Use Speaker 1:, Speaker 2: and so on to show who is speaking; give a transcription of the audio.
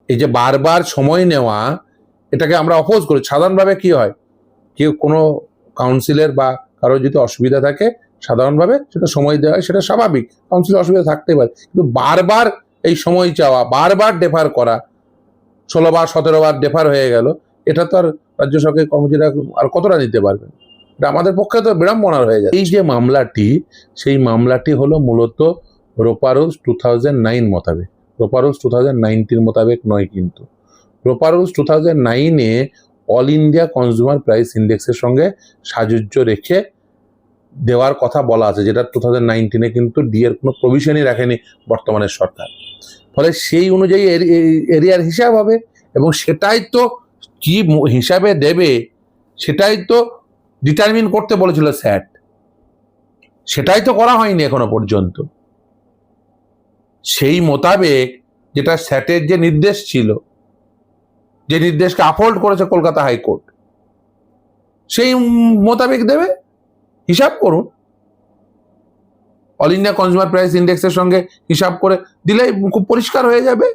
Speaker 1: এই যে বারবার সময় নেওয়া, এটাকে আমরা অপোজ করি। সাধারণভাবে কি হয়, কেউ কোনো কাউন্সিলের বা কারো যদি অসুবিধা থাকে সাধারণভাবে সেটা সময় দেওয়া হয়, সেটা স্বাভাবিক, কাউন্সিলের অসুবিধা থাকতেই পারে। কিন্তু বারবার এই সময় চাওয়া, বারবার ডেফার করা, 16 বার 17 বার ডেফার হয়ে গেল, এটা তো আর রাজ্য সরকারি কর্মচারীরা আর কতটা নিতে পারবেন? এটা আমাদের পক্ষে তো বিড়ম্বনার হয়ে যায়। এই যে মামলাটি, সেই মামলাটি হলো মূলত রোপা রুলস 2009 মোতাবেক, রোপা রুলস 2019 মোতাবেক নয়। কিন্তু রোপা রুলস 2009-এ অল ইন্ডিয়া কনজিউমার প্রাইস ইন্ডেক্সের সঙ্গে সাযুজ্য রেখে দেওয়ার কথা বলা আছে, যেটা 2019-এ কিন্তু ডি এর কোনো প্রভিশনই রাখেনি বর্তমানের সরকার। ফলে সেই অনুযায়ী এরিয়ার হিসাব হবে, এবং সেটাই তো কি হিসাবে দেবে সেটাই তো ডিটারমিন করতে বলেছিল স্যাট, সেটাই তো করা হয়নি এখনো পর্যন্ত। সেই মোতাবেক যেটা স্যাটের যে নির্দেশ ছিল, যে নির্দেশকে আপহোল্ড করেছে কলকাতা হাইকোর্ট, সেই মোতাবেক দেবে। হিসাব করুন, অল ইন্ডিয়া কনজিউমার প্রাইস ইন্ডেক্সের সঙ্গে হিসাব করে দিলেই খুব পরিষ্কার হয়ে যাবে।